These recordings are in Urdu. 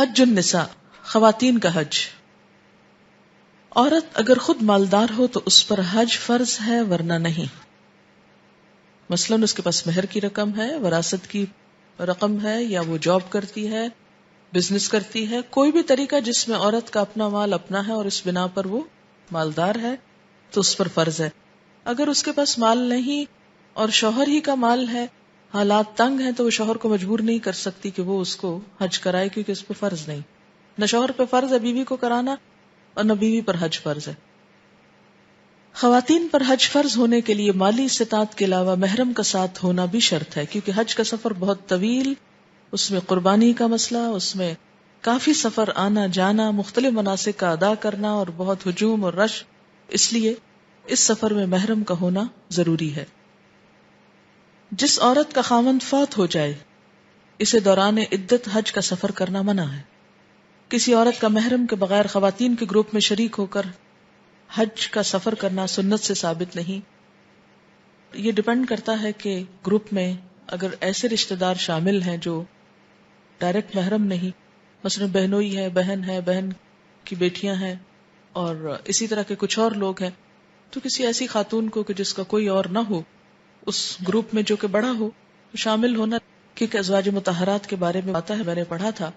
حج النساء، خواتین کا حج۔ عورت اگر خود مالدار ہو تو اس پر حج فرض ہے ورنہ نہیں۔ مثلاً اس کے پاس مہر کی رقم ہے، وراثت کی رقم ہے، یا وہ جاب کرتی ہے، بزنس کرتی ہے، کوئی بھی طریقہ جس میں عورت کا اپنا مال اپنا ہے اور اس بنا پر وہ مالدار ہے تو اس پر فرض ہے۔ اگر اس کے پاس مال نہیں اور شوہر ہی کا مال ہے، حالات تنگ ہیں، تو وہ شوہر کو مجبور نہیں کر سکتی کہ وہ اس کو حج کرائے، کیونکہ اس پہ فرض نہیں۔ نہ شوہر پہ فرض ہے بیوی کو کرانا اور نہ بیوی پر حج فرض ہے۔ خواتین پر حج فرض ہونے کے لیے مالی استطاعت کے علاوہ محرم کا ساتھ ہونا بھی شرط ہے، کیونکہ حج کا سفر بہت طویل، اس میں قربانی کا مسئلہ، اس میں کافی سفر آنا جانا، مختلف مناسک کا ادا کرنا اور بہت ہجوم اور رش، اس لیے اس سفر میں محرم کا ہونا ضروری ہے۔ جس عورت کا خاوند فوت ہو جائے اسے دوران عدت حج کا سفر کرنا منع ہے۔ کسی عورت کا محرم کے بغیر خواتین کے گروپ میں شریک ہو کر حج کا سفر کرنا سنت سے ثابت نہیں۔ یہ ڈیپینڈ کرتا ہے کہ گروپ میں اگر ایسے رشتہ دار شامل ہیں جو ڈائریکٹ محرم نہیں، مثلا بہنوئی ہے، بہن کی بیٹیاں ہیں اور اسی طرح کے کچھ اور لوگ ہیں، تو کسی ایسی خاتون کو کہ جس کا کوئی اور نہ ہو اس گروپ میں جو کہ بڑا ہو شامل ہونا، کیونکہ ازواج مطہرات کے بارے میں آتا ہے، میں نے پڑھا تھا،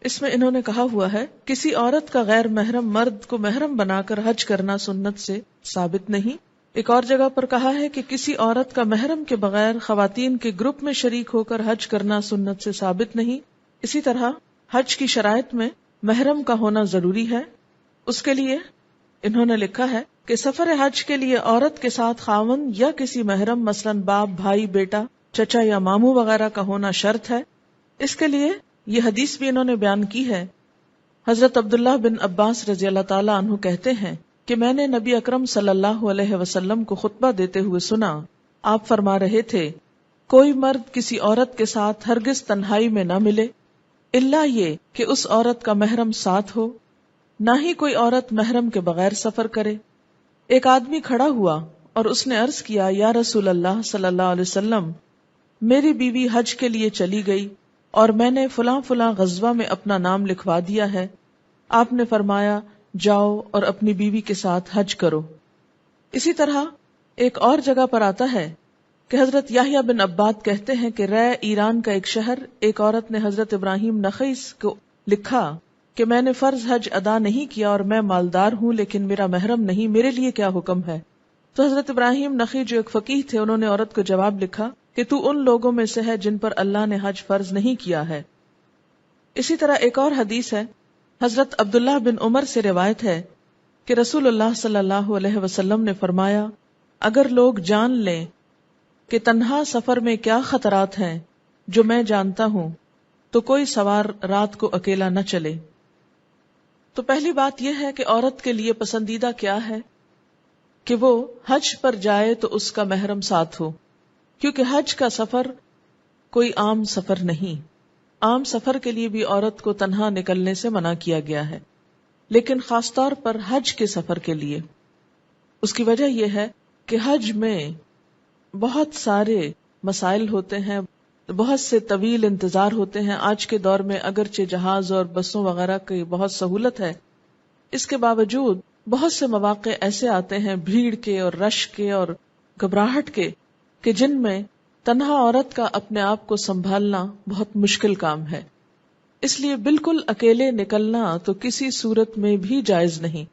اس میں انہوں نے کہا ہوا ہے کسی عورت کا غیر محرم مرد کو محرم بنا کر حج کرنا سنت سے ثابت نہیں۔ ایک اور جگہ پر کہا ہے کہ کسی عورت کا محرم کے بغیر خواتین کے گروپ میں شریک ہو کر حج کرنا سنت سے ثابت نہیں۔ اسی طرح حج کی شرائط میں محرم کا ہونا ضروری ہے۔ اس کے لیے انہوں نے لکھا ہے کہ سفر حج کے لیے عورت کے ساتھ خاوند یا کسی محرم مثلاً باپ، بھائی، بیٹا، چچا یا ماموں وغیرہ کا ہونا شرط ہے۔ اس کے لیے یہ حدیث بھی انہوں نے بیان کی ہے۔ حضرت عبداللہ بن عباس رضی اللہ تعالیٰ عنہ کہتے ہیں کہ میں نے نبی اکرم صلی اللہ علیہ وسلم کو خطبہ دیتے ہوئے سنا، آپ فرما رہے تھے کوئی مرد کسی عورت کے ساتھ ہرگز تنہائی میں نہ ملے الا یہ کہ اس عورت کا محرم ساتھ ہو، نہ ہی کوئی عورت محرم کے بغیر سفر کرے۔ ایک آدمی کھڑا ہوا اور اس نے عرض کیا، یا رسول اللہ صلی اللہ علیہ وسلم، میری بیوی حج کے لیے چلی گئی اور میں نے فلاں فلاں غزوہ میں اپنا نام لکھوا دیا ہے۔ آپ نے فرمایا جاؤ اور اپنی بیوی کے ساتھ حج کرو۔ اسی طرح ایک اور جگہ پر آتا ہے کہ حضرت یحییٰ بن عباد کہتے ہیں کہ رے ایران کا ایک شہر، ایک عورت نے حضرت ابراہیم نخعی کو لکھا کہ میں نے فرض حج ادا نہیں کیا اور میں مالدار ہوں لیکن میرا محرم نہیں، میرے لیے کیا حکم ہے؟ تو حضرت ابراہیم نخعی جو ایک فقیہ تھے انہوں نے عورت کو جواب لکھا کہ تو ان لوگوں میں سے ہے جن پر اللہ نے حج فرض نہیں کیا ہے۔ اسی طرح ایک اور حدیث ہے، حضرت عبداللہ بن عمر سے روایت ہے کہ رسول اللہ صلی اللہ علیہ وسلم نے فرمایا، اگر لوگ جان لیں کہ تنہا سفر میں کیا خطرات ہیں جو میں جانتا ہوں تو کوئی سوار رات کو اکیلا نہ چلے۔ تو پہلی بات یہ ہے کہ عورت کے لیے پسندیدہ کیا ہے کہ وہ حج پر جائے تو اس کا محرم ساتھ ہو، کیونکہ حج کا سفر کوئی عام سفر نہیں۔ عام سفر کے لیے بھی عورت کو تنہا نکلنے سے منع کیا گیا ہے، لیکن خاص طور پر حج کے سفر کے لیے۔ اس کی وجہ یہ ہے کہ حج میں بہت سارے مسائل ہوتے ہیں، بہت سے طویل انتظار ہوتے ہیں۔ آج کے دور میں اگرچہ جہاز اور بسوں وغیرہ کی بہت سہولت ہے، اس کے باوجود بہت سے مواقع ایسے آتے ہیں بھیڑ کے اور رش کے اور گھبراہٹ کے کہ جن میں تنہا عورت کا اپنے آپ کو سنبھالنا بہت مشکل کام ہے۔ اس لیے بالکل اکیلے نکلنا تو کسی صورت میں بھی جائز نہیں،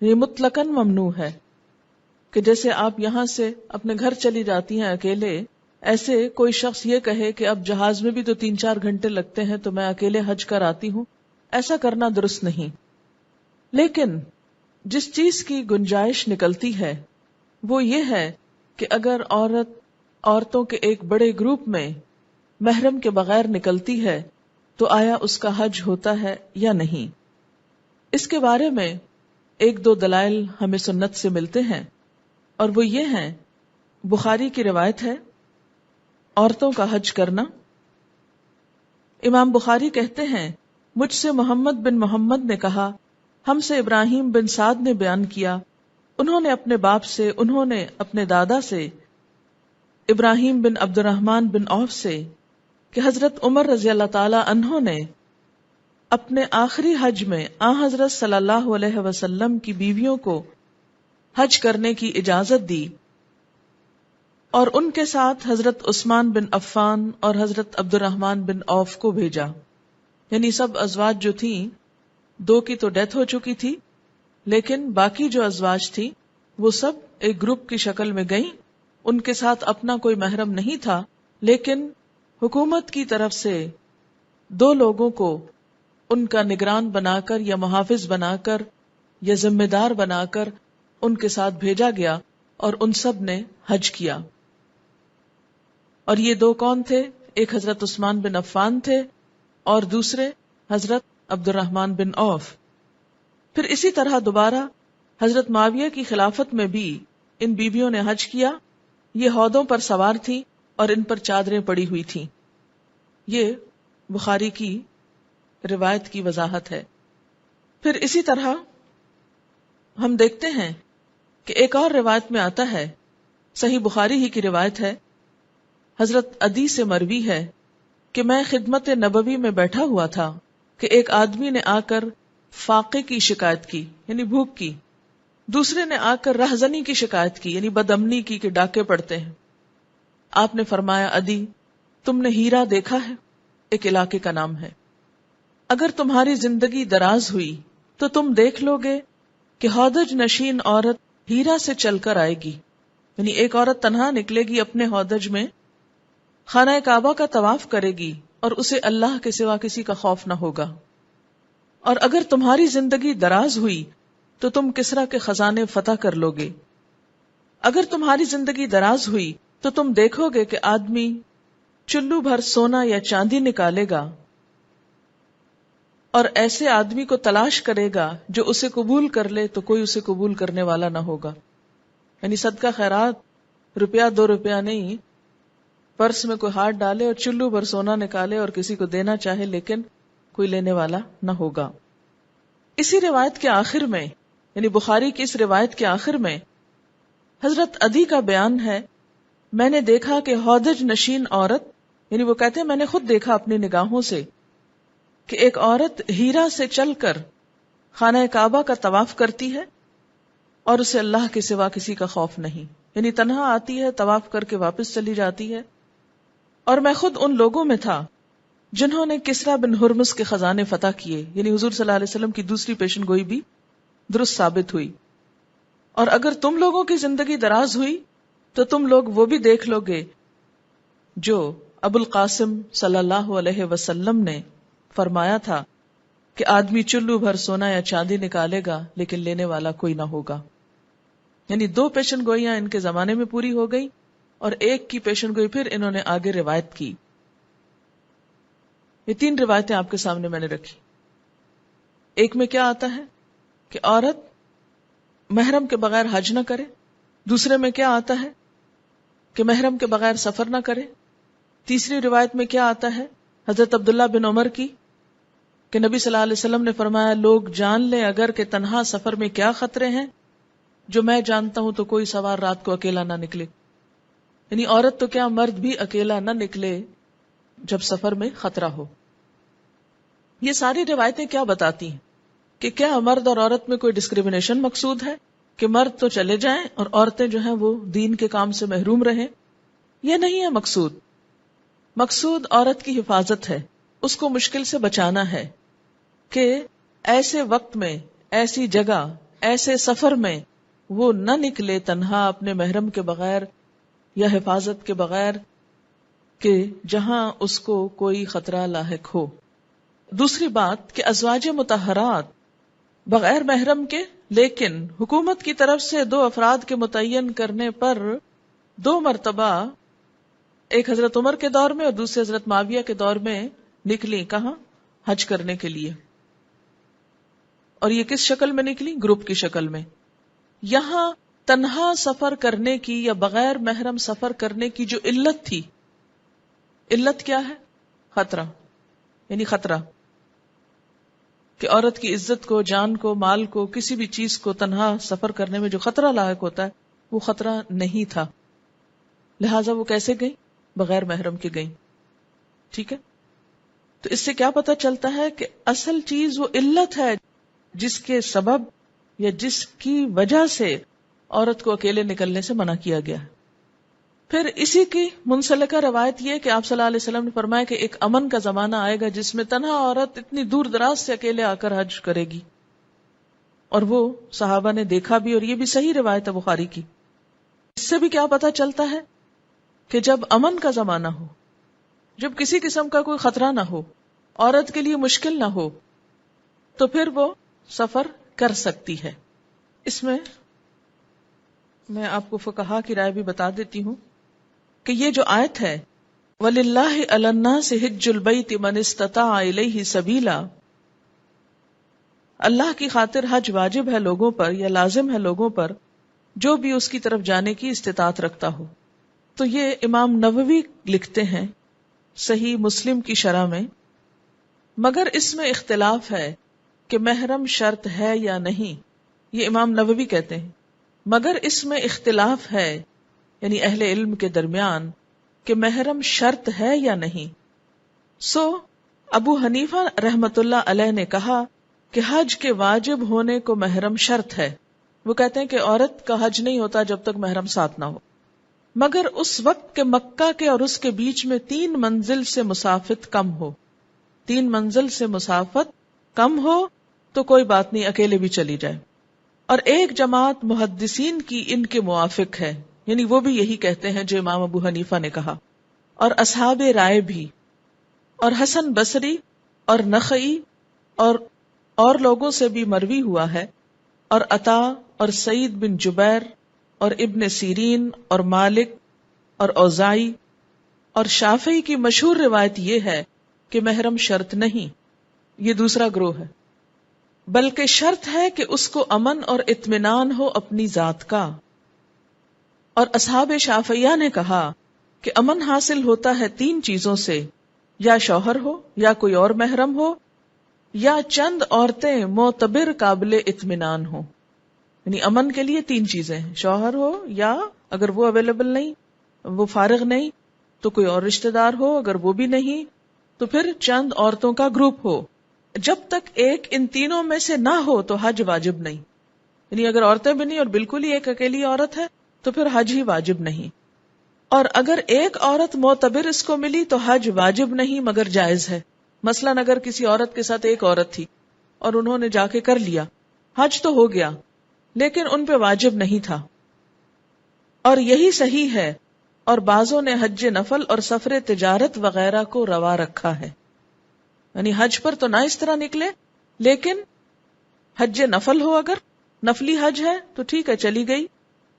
یہ مطلقاً ممنوع ہے۔ کہ جیسے آپ یہاں سے اپنے گھر چلی جاتی ہیں اکیلے، ایسے کوئی شخص یہ کہے کہ اب جہاز میں بھی تو 3-4 گھنٹے لگتے ہیں تو میں اکیلے حج کر آتی ہوں، ایسا کرنا درست نہیں۔ لیکن جس چیز کی گنجائش نکلتی ہے وہ یہ ہے کہ اگر عورتوں کے ایک بڑے گروپ میں محرم کے بغیر نکلتی ہے تو آیا اس کا حج ہوتا ہے یا نہیں؟ اس کے بارے میں 1-2 دلائل ہمیں سنت سے ملتے ہیں، اور وہ یہ ہیں، بخاری کی روایت ہے عورتوں کا حج کرنا۔ امام بخاری کہتے ہیں مجھ سے محمد بن محمد نے کہا، ہم سے ابراہیم بن سعد نے بیان کیا، انہوں نے اپنے باپ سے، انہوں نے اپنے دادا سے، ابراہیم بن عبد الرحمن بن عوف سے کہ حضرت عمر رضی اللہ تعالی عنہ نے اپنے آخری حج میں حضرت صلی اللہ علیہ وسلم کی بیویوں کو حج کرنے کی اجازت دی اور ان کے ساتھ حضرت عثمان بن عفان اور حضرت عبد الرحمن بن عوف کو بھیجا. یعنی سب ازواج جو تھیں، 2 کی تو ڈیتھ ہو چکی تھی، لیکن باقی جو ازواج تھی وہ سب ایک گروپ کی شکل میں گئیں. ان کے ساتھ اپنا کوئی محرم نہیں تھا، لیکن حکومت کی طرف سے 2 لوگوں کو ان کا نگران بنا کر یا محافظ بنا کر یا ذمہ دار بنا کر ان کے ساتھ بھیجا گیا اور ان سب نے حج کیا. اور یہ 2 کون تھے؟ ایک حضرت عثمان بن عفان تھے اور دوسرے حضرت عبد الرحمن بن عوف. پھر اسی طرح دوبارہ حضرت معاویہ کی خلافت میں بھی ان بیویوں نے حج کیا. یہ ہودوں پر سوار تھیں اور ان پر چادریں پڑی ہوئی تھیں. یہ بخاری کی روایت کی وضاحت ہے. پھر اسی طرح ہم دیکھتے ہیں کہ ایک اور روایت میں آتا ہے، صحیح بخاری ہی کی روایت ہے، حضرت عدی سے مروی ہے کہ میں خدمت نبوی میں بیٹھا ہوا تھا کہ ایک آدمی نے آ کر فاقے کی شکایت کی، یعنی بھوک کی. دوسرے نے آ کر رہزنی کی شکایت کی، یعنی بدامنی کی کہ ڈاکے پڑتے ہیں. آپ نے فرمایا، عدی تم نے ہیرا دیکھا ہے؟ ایک علاقے کا نام ہے. اگر تمہاری زندگی دراز ہوئی تو تم دیکھ لو گے کہ ہودج نشین عورت ہیرا سے چل کر آئے گی. یعنی ایک عورت تنہا نکلے گی اپنے ہودج میں، خانہ کعبہ کا طواف کرے گی اور اسے اللہ کے سوا کسی کا خوف نہ ہوگا. اور اگر تمہاری زندگی دراز ہوئی تو تم کسرا کے خزانے فتح کر لو گے. اگر تمہاری زندگی دراز ہوئی تو تم دیکھو گے کہ آدمی چلو بھر سونا یا چاندی نکالے گا اور ایسے آدمی کو تلاش کرے گا جو اسے قبول کر لے تو کوئی اسے قبول کرنے والا نہ ہوگا. یعنی صدقہ خیرات روپیہ 2 روپیہ نہیں، پرس میں کوئی ہاتھ ڈالے اور چلو بھر سونا نکالے اور کسی کو دینا چاہے لیکن کوئی لینے والا نہ ہوگا. اسی روایت کے آخر میں، یعنی بخاری کی اس روایت کے آخر میں حضرت عدی کا بیان ہے، میں نے دیکھا کہ ہودج نشین عورت، یعنی وہ کہتے ہیں میں نے خود دیکھا اپنی نگاہوں سے کہ ایک عورت ہیرا سے چل کر خانہ کعبہ کا طواف کرتی ہے اور اسے اللہ کے سوا کسی کا خوف نہیں. یعنی تنہا آتی ہے، طواف کر کے واپس چلی جاتی ہے. اور میں خود ان لوگوں میں تھا جنہوں نے کسرا بن ہرمز کے خزانے فتح کیے. یعنی حضور صلی اللہ علیہ وسلم کی دوسری پیشن گوئی بھی درست ثابت ہوئی. اور اگر تم لوگوں کی زندگی دراز ہوئی تو تم لوگ وہ بھی دیکھ لو گے جو ابو القاسم صلی اللہ علیہ وسلم نے فرمایا تھا کہ آدمی چلو بھر سونا یا چاندی نکالے گا لیکن لینے والا کوئی نہ ہوگا. یعنی 2 پیشن گوئیاں ان کے زمانے میں پوری ہو گئی اور ایک کی پیشن گوئی پھر انہوں نے آگے روایت کی. یہ 3 روایتیں آپ کے سامنے میں نے رکھی. ایک میں کیا آتا ہے کہ عورت محرم کے بغیر حج نہ کرے. دوسرے میں کیا آتا ہے کہ محرم کے بغیر سفر نہ کرے. تیسری روایت میں کیا آتا ہے حضرت عبداللہ بن عمر کی کہ نبی صلی اللہ علیہ وسلم نے فرمایا، لوگ جان لیں اگر کہ تنہا سفر میں کیا خطرے ہیں، جو میں جانتا ہوں تو کوئی سوار رات کو اکیلا نہ نکلے. یعنی عورت تو کیا مرد بھی اکیلا نہ نکلے جب سفر میں خطرہ ہو. یہ ساری روایتیں کیا بتاتی ہیں کہ کیا مرد اور عورت میں کوئی ڈسکریمنیشن مقصود ہے کہ مرد تو چلے جائیں اور عورتیں جو ہیں وہ دین کے کام سے محروم رہیں؟ یہ نہیں ہے مقصود. مقصود عورت کی حفاظت ہے، اس کو مشکل سے بچانا ہے کہ ایسے وقت میں، ایسی جگہ، ایسے سفر میں وہ نہ نکلے تنہا اپنے محرم کے بغیر یا حفاظت کے بغیر کہ جہاں اس کو کوئی خطرہ لاحق ہو. دوسری بات کہ ازواج مطہرات بغیر محرم کے لیکن حکومت کی طرف سے 2 افراد کے متعین کرنے پر 2 مرتبہ، ایک حضرت عمر کے دور میں اور دوسرے حضرت معاویہ کے دور میں نکلی. کہاں؟ حج کرنے کے لیے. اور یہ کس شکل میں نکلی؟ گروپ کی شکل میں. یہاں تنہا سفر کرنے کی یا بغیر محرم سفر کرنے کی جو علت تھی، علت کیا ہے؟ خطرہ. یعنی خطرہ کہ عورت کی عزت کو، جان کو، مال کو، کسی بھی چیز کو تنہا سفر کرنے میں جو خطرہ لاحق ہوتا ہے وہ خطرہ نہیں تھا. لہٰذا وہ کیسے گئی؟ بغیر محرم کے گئی. ٹھیک ہے. تو اس سے کیا پتہ چلتا ہے کہ اصل چیز وہ علت ہے جس کے سبب یا جس کی وجہ سے عورت کو اکیلے نکلنے سے منع کیا گیا ہے. پھر اسی کی منسلکہ روایت یہ کہ آپ صلی اللہ علیہ وسلم نے فرمایا کہ ایک امن کا زمانہ آئے گا جس میں تنہا عورت اتنی دور دراز سے اکیلے آ کر حج کرے گی، اور وہ صحابہ نے دیکھا بھی، اور یہ بھی صحیح روایت ہے بخاری کی. اس سے بھی کیا پتہ چلتا ہے کہ جب امن کا زمانہ ہو، جب کسی قسم کا کوئی خطرہ نہ ہو، عورت کے لیے مشکل نہ ہو، تو پھر وہ سفر کر سکتی ہے. اس میں آپ کو فقہا کی رائے بھی بتا دیتی ہوں کہ یہ جو آیت ہے وَلِلَّهِ عَلَى النَّاسِ حِجُّ الْبَيْتِ مَنِ اسْتَطَاعَ إِلَيْهِ سَبِيلًا، اللہ کی خاطر حج واجب ہے لوگوں پر یا لازم ہے لوگوں پر جو بھی اس کی طرف جانے کی استطاعت رکھتا ہو. تو یہ امام نووی لکھتے ہیں صحیح مسلم کی شرح میں، مگر اس میں اختلاف ہے کہ محرم شرط ہے یا نہیں. یہ امام نووی کہتے ہیں مگر اس میں اختلاف ہے، یعنی اہل علم کے درمیان، کہ محرم شرط ہے یا نہیں. سو ابو حنیفہ رحمت اللہ علیہ نے کہا کہ حج کے واجب ہونے کو محرم شرط ہے. وہ کہتے ہیں کہ عورت کا حج نہیں ہوتا جب تک محرم ساتھ نہ ہو، مگر اس وقت کے مکہ کے اور اس کے بیچ میں 3 منزل سے مسافت کم ہو. 3 منزل سے مسافت کم ہو تو کوئی بات نہیں، اکیلے بھی چلی جائے. اور ایک جماعت محدثین کی ان کے موافق ہے، یعنی وہ بھی یہی کہتے ہیں جو امام ابو حنیفہ نے کہا، اور اصحاب رائے بھی، اور حسن بصری اور نخعی اور لوگوں سے بھی مروی ہوا ہے، اور عطا اور سعید بن جبیر اور ابن سیرین اور مالک اور اوزائی اور شافعی کی مشہور روایت یہ ہے کہ محرم شرط نہیں. یہ دوسرا گروہ ہے، بلکہ شرط ہے کہ اس کو امن اور اطمینان ہو اپنی ذات کا. اور اصحاب شافعیہ نے کہا کہ امن حاصل ہوتا ہے 3 چیزوں سے، یا شوہر ہو، یا کوئی اور محرم ہو، یا چند عورتیں معتبر قابل اطمینان ہو. یعنی امن کے لیے 3 چیزیں ہیں، شوہر ہو، یا اگر وہ اویلیبل نہیں، وہ فارغ نہیں، تو کوئی اور رشتہ دار ہو، اگر وہ بھی نہیں تو پھر چند عورتوں کا گروپ ہو. جب تک ایک ان تینوں میں سے نہ ہو تو حج واجب نہیں. یعنی اگر عورتیں بھی نہیں اور بالکل ہی ایک اکیلی عورت ہے تو پھر حج ہی واجب نہیں. اور اگر ایک عورت معتبر اس کو ملی تو حج واجب نہیں مگر جائز ہے. مثلاً اگر کسی عورت کے ساتھ ایک عورت تھی اور انہوں نے جا کے کر لیا، حج تو ہو گیا لیکن ان پہ واجب نہیں تھا. اور یہی صحیح ہے، اور بعضوں نے حج نفل اور سفر تجارت وغیرہ کو روا رکھا ہے. یعنی حج پر تو نہ اس طرح نکلے، لیکن حج نفل ہو، اگر نفلی حج ہے تو ٹھیک ہے، چلی گئی.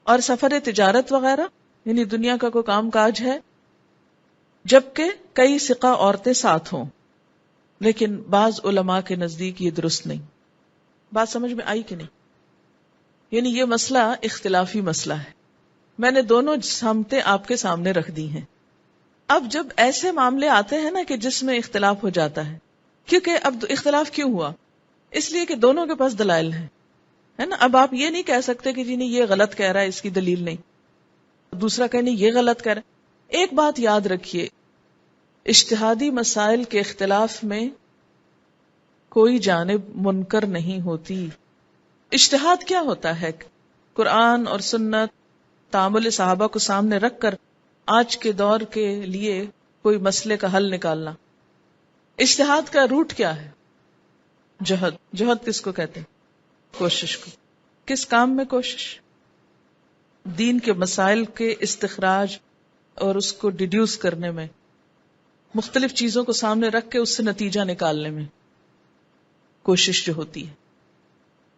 اور سفر تجارت وغیرہ یعنی دنیا کا کوئی کام کاج ہے، جبکہ کئی ثقہ عورتیں ساتھ ہوں. لیکن بعض علماء کے نزدیک یہ درست نہیں. بات سمجھ میں آئی کہ نہیں؟ یعنی یہ مسئلہ اختلافی مسئلہ ہے. میں نے دونوں سمتیں آپ کے سامنے رکھ دی ہیں. اب جب ایسے معاملے آتے ہیں نا کہ جس میں اختلاف ہو جاتا ہے، کیونکہ اب اختلاف کیوں ہوا؟ اس لیے کہ دونوں کے پاس دلائل ہیں، ہے نا. اب آپ یہ نہیں کہہ سکتے کہ جی نہیں یہ غلط کہہ رہا ہے، اس کی دلیل نہیں، دوسرا کہ نہیں یہ غلط کہہ رہا ہے. ایک بات یاد رکھیے، اجتہادی مسائل کے اختلاف میں کوئی جانب منکر نہیں ہوتی. اجتہاد کیا ہوتا ہے؟ قرآن اور سنت، تعامل صحابہ کو سامنے رکھ کر آج کے دور کے لیے کوئی مسئلے کا حل نکالنا. اجتہاد کا روٹ کیا ہے؟ جہد. جہد کس کو کہتے ہیں؟ کوشش کو. کس کام میں کوشش؟ دین کے مسائل کے استخراج اور اس کو ڈیڈیوس کرنے میں، مختلف چیزوں کو سامنے رکھ کے اس سے نتیجہ نکالنے میں کوشش جو ہوتی ہے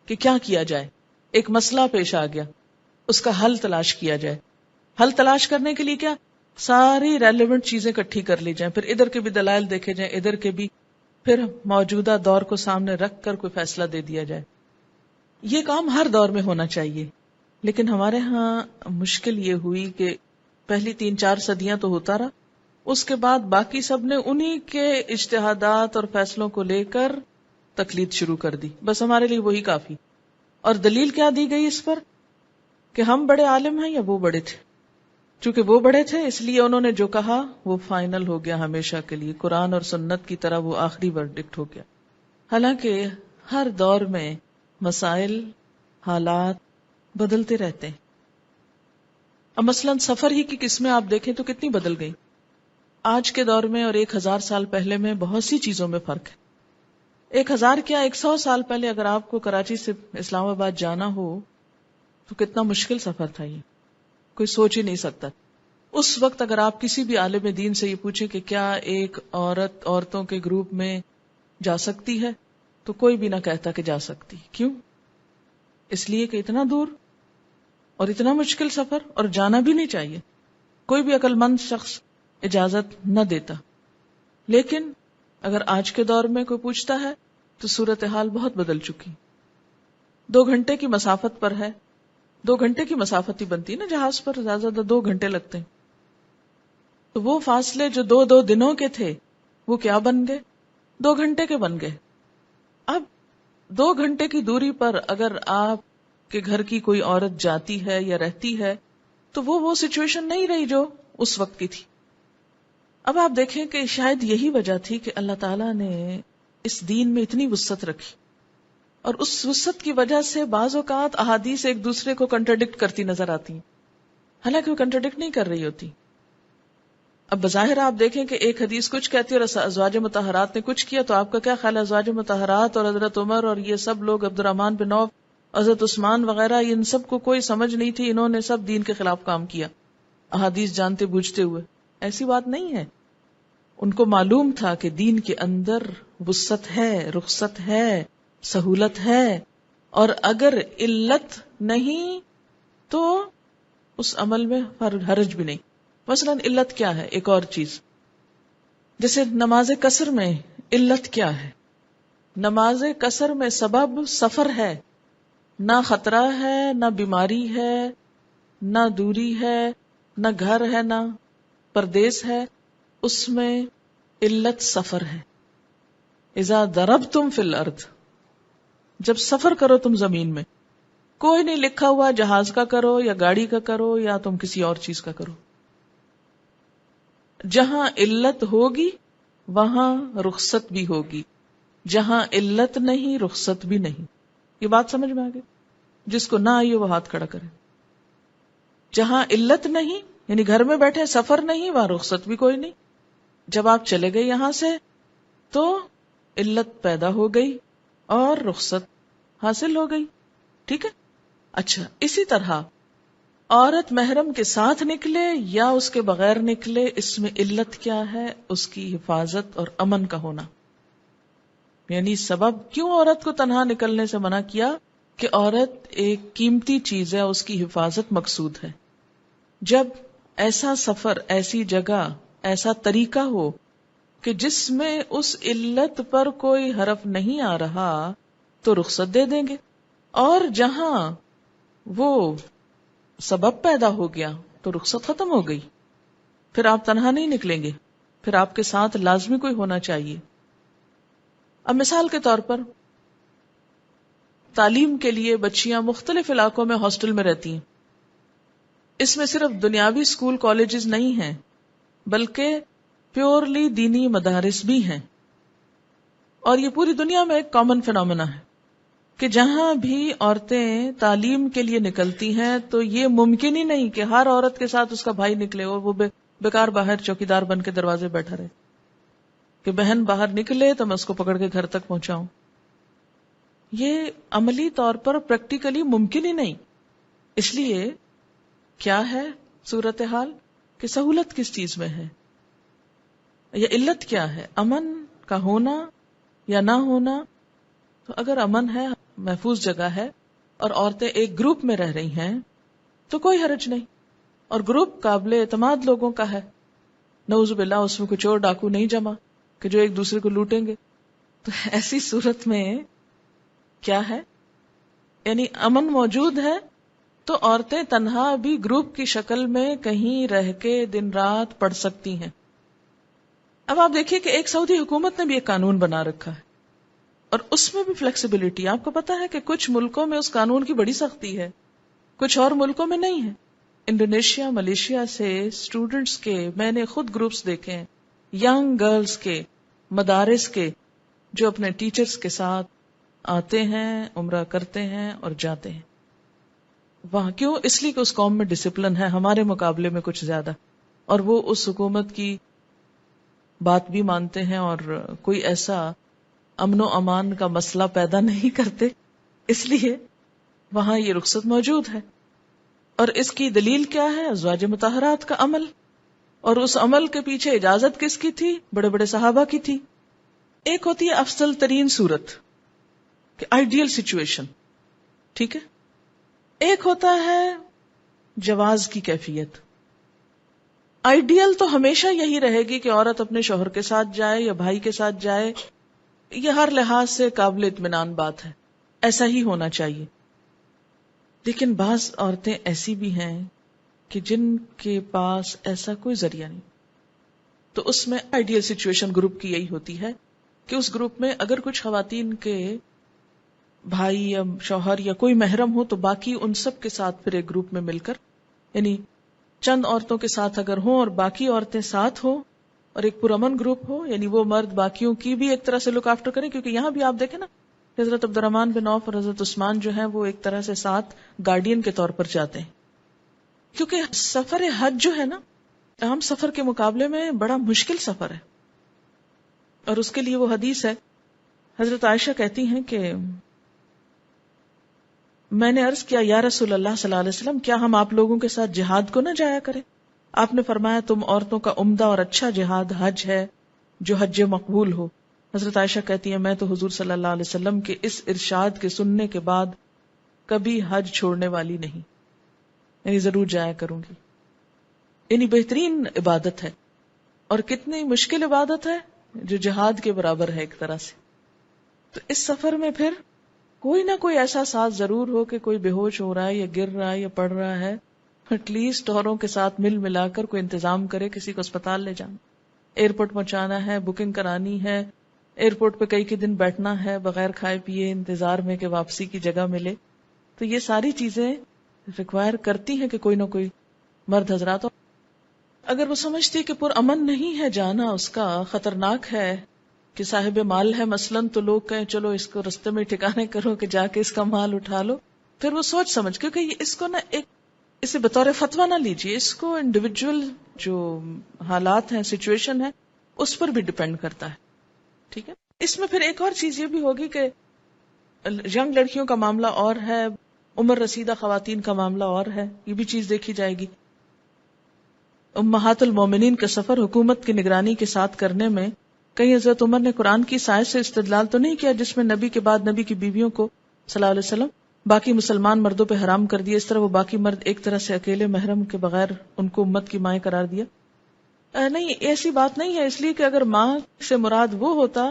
کہ کیا کیا جائے. ایک مسئلہ پیش آ گیا، اس کا حل تلاش کیا جائے. حل تلاش کرنے کے لیے کیا؟ ساری ریلیونٹ چیزیں اکٹھی کر لی جائیں، پھر ادھر کے بھی دلائل دیکھے جائیں، ادھر کے بھی، پھر موجودہ دور کو سامنے رکھ کر کوئی فیصلہ دے دیا جائے. یہ کام ہر دور میں ہونا چاہیے، لیکن ہمارے ہاں مشکل یہ ہوئی کہ پہلی 3-4 صدیاں تو ہوتا رہا، اس کے بعد باقی سب نے انہی کے اجتہادات اور فیصلوں کو لے کر تقلید شروع کر دی. بس ہمارے لیے وہی کافی. اور دلیل کیا دی گئی اس پر؟ کہ ہم بڑے عالم ہیں یا وہ بڑے تھے. چونکہ وہ بڑے تھے اس لیے انہوں نے جو کہا وہ فائنل ہو گیا ہمیشہ کے لیے، قرآن اور سنت کی طرح وہ آخری ورڈکٹ ہو گیا. حالانکہ ہر دور میں مسائل، حالات بدلتے رہتے ہیں. اب مثلاً سفر ہی کی قسمیں آپ دیکھیں تو کتنی بدل گئی. آج کے دور میں اور 1000 سال پہلے میں بہت سی چیزوں میں فرق ہے. 1000 کیا 100 سال پہلے اگر آپ کو کراچی سے اسلام آباد جانا ہو تو کتنا مشکل سفر تھا، یہ کوئی سوچ ہی نہیں سکتا. اس وقت اگر آپ کسی بھی عالم دین سے یہ پوچھیں کہ کیا ایک عورتوں کے گروپ میں جا سکتی ہے تو کوئی بھی نہ کہتا کہ جا سکتی. کیوں؟ اس لیے کہ اتنا دور اور اتنا مشکل سفر، اور جانا بھی نہیں چاہیے، کوئی بھی عقل مند شخص اجازت نہ دیتا. لیکن اگر آج کے دور میں کوئی پوچھتا ہے تو صورتحال بہت بدل چکی. 2 گھنٹے کی مسافت پر ہے، 2 گھنٹے کی مسافت ہی بنتی ہے نا، جہاز پر زیادہ زیادہ 2 گھنٹے لگتے ہیں. تو وہ فاصلے جو 2 دنوں کے تھے وہ کیا بن گئے؟ 2 گھنٹے کے بن گئے. اب 2 گھنٹے کی دوری پر اگر آپ کے گھر کی کوئی عورت جاتی ہے یا رہتی ہے تو وہ سچویشن نہیں رہی جو اس وقت کی تھی. اب آپ دیکھیں کہ شاید یہی وجہ تھی کہ اللہ تعالیٰ نے اس دین میں اتنی وسعت رکھی، اور اس وسعت کی وجہ سے بعض اوقات احادیث ایک دوسرے کو کنٹرڈکٹ کرتی نظر آتی ہیں، حالانکہ وہ کنٹرڈکٹ نہیں کر رہی ہوتی. اب بظاہر آپ دیکھیں کہ ایک حدیث کچھ کہتی ہے اور ازواج مطہرات نے کچھ کیا، تو آپ کا کیا خیال ہے؟ ازواج مطہرات اور حضرت عمر اور یہ سب لوگ، عبد الرحمن بن عوف، حضرت عثمان وغیرہ، ان سب کو کوئی سمجھ نہیں تھی، انہوں نے سب دین کے خلاف کام کیا احادیث جانتے بوجھتے ہوئے؟ ایسی بات نہیں ہے. ان کو معلوم تھا کہ دین کے اندر وسعت ہے، رخصت ہے، سہولت ہے، اور اگر علت نہیں تو اس عمل میں حرج بھی نہیں. مثلا علت کیا ہے؟ ایک اور چیز، جیسے نماز قصر میں علت کیا ہے؟ نماز قصر میں سبب سفر ہے، نہ خطرہ ہے، نہ بیماری ہے، نہ دوری ہے، نہ گھر ہے، نہ پردیس ہے، اس میں علت سفر ہے. اذا ضربتم فی الارض، جب سفر کرو تم زمین میں، کوئی نہیں لکھا ہوا جہاز کا کرو یا گاڑی کا کرو یا تم کسی اور چیز کا کرو. جہاں علت ہوگی وہاں رخصت بھی ہوگی، جہاں علت نہیں رخصت بھی نہیں. یہ بات سمجھ میں آ گئی؟ جس کو نہ آئی وہ ہاتھ کھڑا کرے. جہاں علت نہیں، یعنی گھر میں بیٹھے سفر نہیں، وہاں رخصت بھی کوئی نہیں. جب آپ چلے گئے یہاں سے تو علت پیدا ہو گئی اور رخصت حاصل ہو گئی. ٹھیک ہے. اچھا، اسی طرح عورت محرم کے ساتھ نکلے یا اس کے بغیر نکلے، اس میں علت کیا ہے؟ اس کی حفاظت اور امن کا ہونا. یعنی سبب کیوں عورت کو تنہا نکلنے سے منع کیا؟ کہ عورت ایک قیمتی چیز ہے، اس کی حفاظت مقصود ہے. جب ایسا سفر، ایسی جگہ، ایسا طریقہ ہو کہ جس میں اس علت پر کوئی حرف نہیں آ رہا تو رخصت دے دیں گے، اور جہاں وہ سبب پیدا ہو گیا تو رخصت ختم ہو گئی. پھر آپ تنہا نہیں نکلیں گے، پھر آپ کے ساتھ لازمی کوئی ہونا چاہیے. اب مثال کے طور پر تعلیم کے لیے بچیاں مختلف علاقوں میں ہاسٹل میں رہتی ہیں. اس میں صرف دنیاوی اسکول کالجز نہیں ہیں بلکہ پیورلی دینی مدارس بھی ہیں. اور یہ پوری دنیا میں ایک کامن فینومینا ہے کہ جہاں بھی عورتیں تعلیم کے لیے نکلتی ہیں تو یہ ممکن ہی نہیں کہ ہر عورت کے ساتھ اس کا بھائی نکلے اور وہ بیکار باہر چوکیدار بن کے دروازے بیٹھا رہے کہ بہن باہر نکلے تو میں اس کو پکڑ کے گھر تک پہنچاؤں. یہ عملی طور پر پریکٹیکلی ممکن ہی نہیں. اس لیے کیا ہے صورتحال کہ سہولت کس چیز میں ہے یا علت کیا ہے؟ امن کا ہونا یا نہ ہونا. تو اگر امن ہے، محفوظ جگہ ہے اور عورتیں ایک گروپ میں رہ رہی ہیں تو کوئی حرج نہیں، اور گروپ قابل اعتماد لوگوں کا ہے، نعوذ باللہ اس میں کوئی چور ڈاکو نہیں جمع کہ جو ایک دوسرے کو لوٹیں گے. تو ایسی صورت میں کیا ہے؟ یعنی امن موجود ہے تو عورتیں تنہا بھی گروپ کی شکل میں کہیں رہ کے دن رات پڑھ سکتی ہیں. اب آپ دیکھیے کہ ایک سعودی حکومت نے بھی ایک قانون بنا رکھا ہے اور اس میں بھی فلیکسیبلٹی. آپ کو پتا ہے کہ کچھ ملکوں میں اس قانون کی بڑی سختی ہے، کچھ اور ملکوں میں نہیں ہے. انڈونیشیا ملیشیا سے اسٹوڈنٹس کے میں نے خود گروپس دیکھے ہیں، ینگ گرلز کے، مدارس کے، جو اپنے ٹیچرز کے ساتھ آتے ہیں، عمرہ کرتے ہیں اور جاتے ہیں وہاں. کیوں؟ اس لیے کہ اس قوم میں ڈسپلن ہے ہمارے مقابلے میں کچھ زیادہ، اور وہ اس حکومت کی بات بھی مانتے ہیں اور کوئی ایسا امن و امان کا مسئلہ پیدا نہیں کرتے، اس لیے وہاں یہ رخصت موجود ہے. اور اس کی دلیل کیا ہے؟ ازواج مطہرات کا عمل، اور اس عمل کے پیچھے اجازت کس کی تھی؟ بڑے بڑے صحابہ کی تھی. ایک ہوتی ہے افضل ترین صورت کہ آئیڈیل سچویشن، ٹھیک ہے، ایک ہوتا ہے جواز کی کیفیت. آئیڈیل تو ہمیشہ یہی رہے گی کہ عورت اپنے شوہر کے ساتھ جائے یا بھائی کے ساتھ جائے، یہ ہر لحاظ سے قابل اطمینان بات ہے، ایسا ہی ہونا چاہیے. لیکن بعض عورتیں ایسی بھی ہیں کہ جن کے پاس ایسا کوئی ذریعہ نہیں، تو اس میں آئیڈیل سچویشن گروپ کی یہی ہوتی ہے کہ اس گروپ میں اگر کچھ خواتین کے بھائی یا شوہر یا کوئی محرم ہو تو باقی ان سب کے ساتھ پھر ایک گروپ میں مل کر، یعنی چند عورتوں کے ساتھ اگر ہوں اور باقی عورتیں ساتھ ہوں اور ایک پرامن گروپ ہو، یعنی وہ مرد باقیوں کی بھی ایک طرح سے لک آفٹر کریں. کیونکہ یہاں بھی آپ دیکھیں نا، حضرت عبد الرحمن بن عوف اور حضرت عثمان جو ہیں وہ ایک طرح سے ساتھ گارڈین کے طور پر جاتے ہیں. کیونکہ سفر حج جو ہے نا، عام سفر کے مقابلے میں بڑا مشکل سفر ہے، اور اس کے لیے وہ حدیث ہے، حضرت عائشہ کہتی ہیں کہ میں نے عرض کیا یا رسول اللہ صلی اللہ علیہ وسلم، کیا ہم آپ لوگوں کے ساتھ جہاد کو نہ جایا کریں؟ آپ نے فرمایا تم عورتوں کا عمدہ اور اچھا جہاد حج ہے جو حج مقبول ہو. حضرت عائشہ کہتی ہیں میں تو حضور صلی اللہ علیہ وسلم کے اس ارشاد کے سننے کے بعد کبھی حج چھوڑنے والی نہیں، یعنی ضرور جایا کروں گی. یعنی بہترین عبادت ہے، اور کتنی مشکل عبادت ہے جو جہاد کے برابر ہے ایک طرح سے. تو اس سفر میں پھر کوئی نہ کوئی ایسا ساتھ ضرور ہو کہ کوئی بے ہوش ہو رہا ہے یا گر رہا ہے یا پڑ رہا ہے، ایٹ لیسٹ اوروں کے ساتھ مل ملا کر کوئی انتظام کرے، کسی کو اسپتال لے جانا، ایئرپورٹ پہنچانا ہے، بکنگ کرانی ہے، ایئرپورٹ پہ کئی دن بیٹھنا ہے بغیر کھائے پیے انتظار میں کہ واپسی کی جگہ ملے. تو یہ ساری چیزیں ریکوائر کرتی ہیں کہ کوئی نہ کوئی مرد حضرات ہو. اگر وہ سمجھتی کہ پر امن نہیں ہے جانا، اس کا خطرناک ہے کہ صاحب مال ہے مثلاً، تو لوگ کہیں چلو اس کو رستے میں ٹھکانے کرو کہ جا کے اس کا مال اٹھا لو. پھر وہ سوچ سمجھ، کیونکہ اس کو نا ایک اسے بطور فتویٰ نہ لیجیے، اس کو انڈیویجول جو حالات ہیں، سچویشن ہے، اس پر بھی ڈیپینڈ کرتا ہے. ٹھیک ہے، اس میں پھر ایک اور چیز یہ بھی ہوگی کہ ینگ لڑکیوں کا معاملہ اور ہے، عمر رسیدہ خواتین کا معاملہ اور ہے، یہ بھی چیز دیکھی جائے گی. امہات المومنین کا سفر حکومت کی نگرانی کے ساتھ کرنے میں کہیں حضرت عمر نے قرآن کی آیت سے استدلال تو نہیں کیا جس میں نبی کے بعد نبی کی بیویوں کو صلی اللہ علیہ وسلم باقی مسلمان مردوں پہ حرام کر دیا، اس طرح وہ باقی مرد ایک طرح سے اکیلے محرم کے بغیر ان کو امت کی مائیں قرار دیا؟ نہیں، ایسی بات نہیں ہے. اس لیے کہ اگر ماں سے مراد وہ ہوتا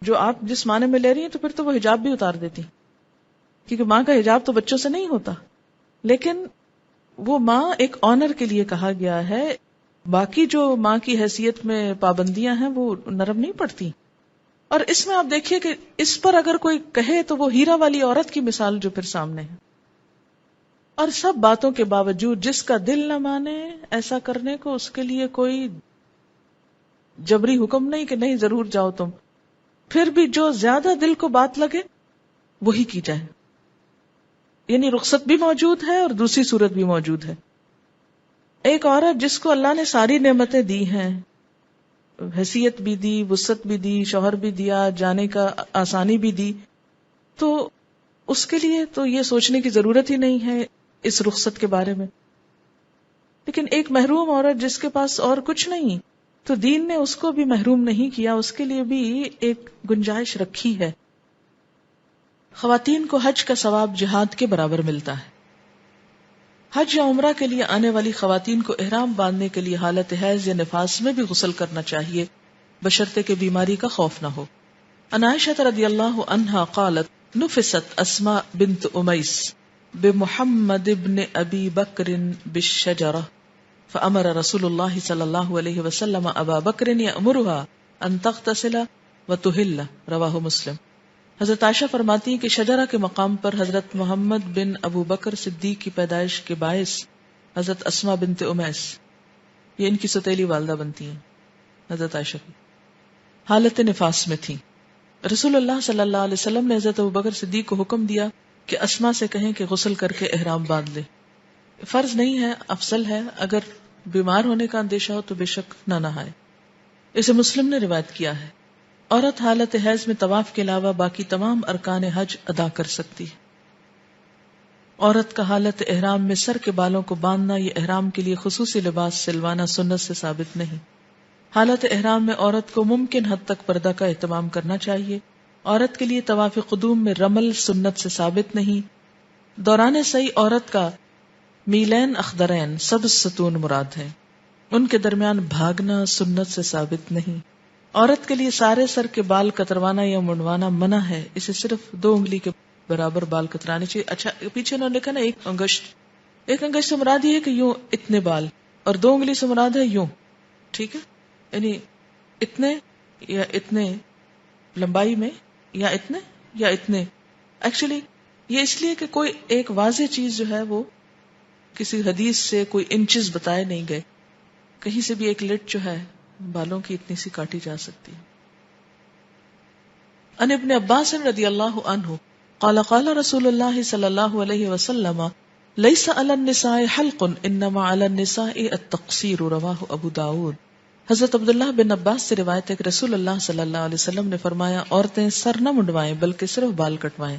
جو آپ جس معنی میں لے رہی ہیں تو پھر تو وہ حجاب بھی اتار دیتی، کیونکہ ماں کا حجاب تو بچوں سے نہیں ہوتا. لیکن وہ ماں ایک آنر کے لیے کہا گیا ہے، باقی جو ماں کی حیثیت میں پابندیاں ہیں وہ نرم نہیں پڑتی. اور اس میں آپ دیکھیے کہ اس پر اگر کوئی کہے تو وہ ہیرا والی عورت کی مثال جو پھر سامنے ہے. اور سب باتوں کے باوجود جس کا دل نہ مانے ایسا کرنے کو، اس کے لیے کوئی جبری حکم نہیں کہ نہیں ضرور جاؤ تم. پھر بھی جو زیادہ دل کو بات لگے وہی کی جائے. یعنی رخصت بھی موجود ہے اور دوسری صورت بھی موجود ہے. ایک عورت جس کو اللہ نے ساری نعمتیں دی ہیں، حیثیت بھی دی، وسعت بھی دی، شوہر بھی دیا، جانے کا آسانی بھی دی، تو اس کے لیے تو یہ سوچنے کی ضرورت ہی نہیں ہے اس رخصت کے بارے میں. لیکن ایک محروم عورت جس کے پاس اور کچھ نہیں، تو دین نے اس کو بھی محروم نہیں کیا، اس کے لیے بھی ایک گنجائش رکھی ہے. خواتین کو حج کا ثواب جہاد کے برابر ملتا ہے. حج یا عمرہ کے لیے آنے والی خواتین کو احرام باندھنے کے لیے حالت حیض یا نفاس میں بھی غسل کرنا چاہیے، بشرطے کہ بیماری کا خوف نہ ہو. عن عائشہ رضی اللہ عنہا قالت نفست اسماء بنت امیس بمحمد ابن ابی بکر بالشجرہ فامر رسول اللہ صلی اللہ علیہ وسلم ابا بکر یأمرها ان تغتسل وتحل، رواہ مسلم. حضرت عائشہ فرماتی ہیں کہ شجرہ کے مقام پر حضرت محمد بن ابو بکر صدیق کی پیدائش کے باعث حضرت اسما بنت امیس، یہ ان کی سوتیلی والدہ بنتی ہیں حضرت عائشہ کی، حالت نفاس میں تھی. رسول اللہ صلی اللہ علیہ وسلم نے حضرت ابوبکر صدیق کو حکم دیا کہ اسما سے کہیں کہ غسل کر کے احرام باندھ لے. فرض نہیں ہے، افضل ہے. اگر بیمار ہونے کا اندیشہ ہو تو بے شک نہ نہائے. اسے مسلم نے روایت کیا ہے. عورت حالت حیض میں طواف کے علاوہ باقی تمام ارکان حج ادا کر سکتی ہے. عورت کا حالت احرام میں سر کے بالوں کو باندھنا، یہ احرام کے لیے خصوصی لباس سلوانا سنت سے ثابت نہیں. حالت احرام میں عورت کو ممکن حد تک پردہ کا اہتمام کرنا چاہیے. عورت کے لیے طواف قدوم میں رمل سنت سے ثابت نہیں. دوران سعی عورت کا میلین اخضرین سبز ستون مراد ہے، ان کے درمیان بھاگنا سنت سے ثابت نہیں. عورت کے لیے سارے سر کے بال کتروانا یا منڈوانا منع ہے، اسے صرف 2 انگلی کے برابر بال کترانے چاہیے. اچھا پیچھے انہوں نے لکھا نا ایک انگشت سے مراد یہ ہے کہ یوں اتنے بال، اور 2 انگلی سے مراد ہے یوں. ٹھیک ہے، یعنی اتنے یا اتنے لمبائی میں، یا اتنے یا اتنے. ایکچولی یہ اس لیے کہ کوئی ایک واضح چیز جو ہے وہ کسی حدیث سے کوئی انچز بتائے نہیں گئے. کہیں سے بھی ایک لٹ جو ہے بالوں کی اتنی سی کاٹی جا سکتی ہے. ان ابن عباس رضی اللہ عنہ قال قال رسول اللہ صلی اللہ علیہ وسلم لیس علی النساء حلق انما علی النساء التقصیر، رواہ ابو داود. حضرت عبداللہ بن عباس سے روایت ہے کہ رسول اللہ صلی اللہ علیہ وسلم نے فرمایا عورتیں سر نہ منڈوائیں بلکہ صرف بال کٹوائیں.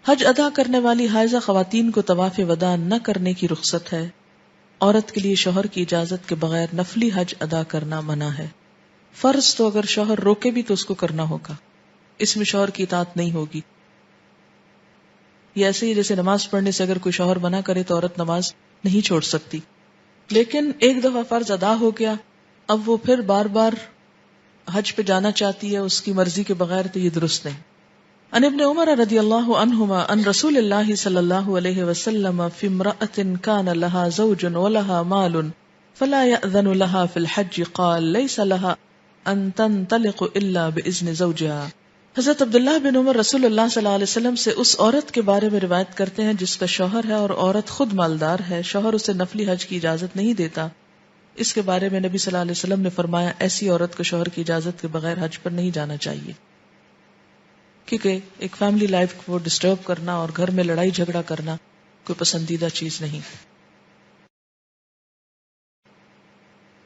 حج ادا کرنے والی حائضہ خواتین کو طواف وداع نہ کرنے کی رخصت ہے. عورت کے لیے شوہر کی اجازت کے بغیر نفلی حج ادا کرنا منع ہے. فرض تو اگر شوہر روکے بھی تو اس کو کرنا ہوگا، اس میں شوہر کی اطاعت نہیں ہوگی. یہ ایسے ہی جیسے نماز پڑھنے سے اگر کوئی شوہر منع کرے تو عورت نماز نہیں چھوڑ سکتی. لیکن ایک دفعہ فرض ادا ہو گیا، اب وہ پھر بار بار حج پہ جانا چاہتی ہے اس کی مرضی کے بغیر، تو یہ درست نہیں. ان ابن عمر رضی اللہ عنہما ان رسول اللہ صلی اللہ علیہ وسلم فی امرأة کان لها زوج ولها مال فلا یأذن لها فی الحج قال لیس لها ان تنطلق الا باذن زوجها. حضرت عبداللہ بن عمر رسول اللہ صلی اللہ علیہ وسلم سے اس عورت کے بارے میں روایت کرتے ہیں جس کا شوہر ہے اور عورت خود مالدار ہے، شوہر اسے نفلی حج کی اجازت نہیں دیتا. اس کے بارے میں نبی صلی اللہ علیہ وسلم نے فرمایا ایسی عورت کو شوہر کی اجازت کے بغیر حج پر نہیں جانا چاہیے، کیونکہ ایک فیملی لائف کو ڈسٹرب کرنا اور گھر میں لڑائی جھگڑا کرنا کوئی پسندیدہ چیز نہیں.